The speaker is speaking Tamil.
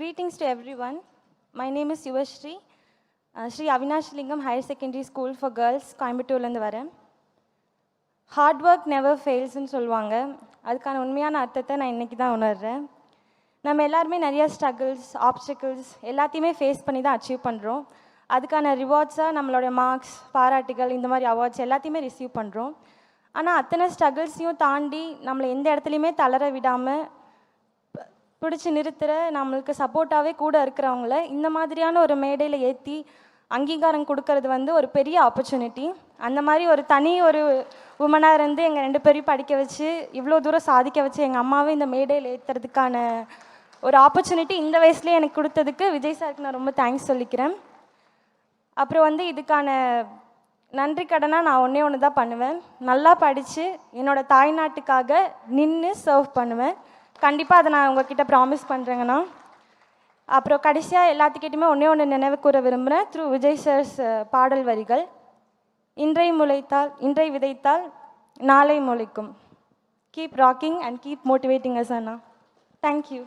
Greetings to everyone. My name is Yuvashri. Sri Avinash Lingam Higher Secondary School for Girls, கோயம்புத்தூர்லேருந்து வரேன். ஹார்ட் ஒர்க் நெவர் ஃபெயில்ஸ்ன்னு சொல்லுவாங்க. அதுக்கான உண்மையான அர்த்தத்தை நான் இன்றைக்கி தான் உணர்கிறேன். நம்ம எல்லாருமே நிறையா ஸ்ட்ரகிள்ஸ், ஆப்ஸ்டிக்கிள்ஸ் எல்லாத்தையுமே ஃபேஸ் பண்ணி தான் அச்சீவ் பண்ணுறோம். அதுக்கான ரிவார்ட்ஸாக நம்மளோட மார்க்ஸ், பாராட்டுகள், இந்த மாதிரி அவார்ட்ஸ் எல்லாத்தையுமே ரிசீவ் பண்ணுறோம். ஆனால் அத்தனை ஸ்ட்ரகிள்ஸையும் தாண்டி நம்மளை எந்த இடத்துலையுமே தளர விடாமல் பிடிச்சி நிறுத்துகிற நம்மளுக்கு சப்போர்ட்டாகவே கூட இருக்கிறவங்கள இந்த மாதிரியான ஒரு மேடையில் ஏற்றி அங்கீகாரம் கொடுக்கறது வந்து ஒரு பெரிய ஆப்பர்ச்சுனிட்டி. அந்த மாதிரி ஒரு தனி ஒரு உமனாக இருந்து எங்கள் 2 பேரையும் படிக்க வச்சு இவ்வளோ தூரம் சாதிக்க வச்சு எங்கள் அம்மாவை இந்த மேடையில் ஏற்றுறதுக்கான ஒரு ஆப்பர்ச்சுனிட்டி இந்த வயசுலேயே எனக்கு கொடுத்ததுக்கு விஜய் சாருக்கு நான் ரொம்ப தேங்க்ஸ் சொல்லிக்கிறேன். அப்புறம் வந்து இதுக்கான நன்றி கடனாக நான் ஒன்று தான் பண்ணுவேன். நல்லா படித்து என்னோடய தாய்நாட்டுக்காக நின்று சர்வ் பண்ணுவேன். கண்டிப்பாக அதை நான் உங்ககிட்ட ப்ராமிஸ் பண்ணுறேங்கண்ணா. அப்புறம் கடைசியாக எல்லாத்துக்கிட்டையுமே ஒன்று நினைவு கூற விரும்புகிறேன். த்ரூ விஜய் சார்ஸ் பாடல் வரிகள். இன்றை விதைத்தால் நாளை முளைக்கும். Keep rocking and keep motivating us அண்ணா. தேங்க்யூ.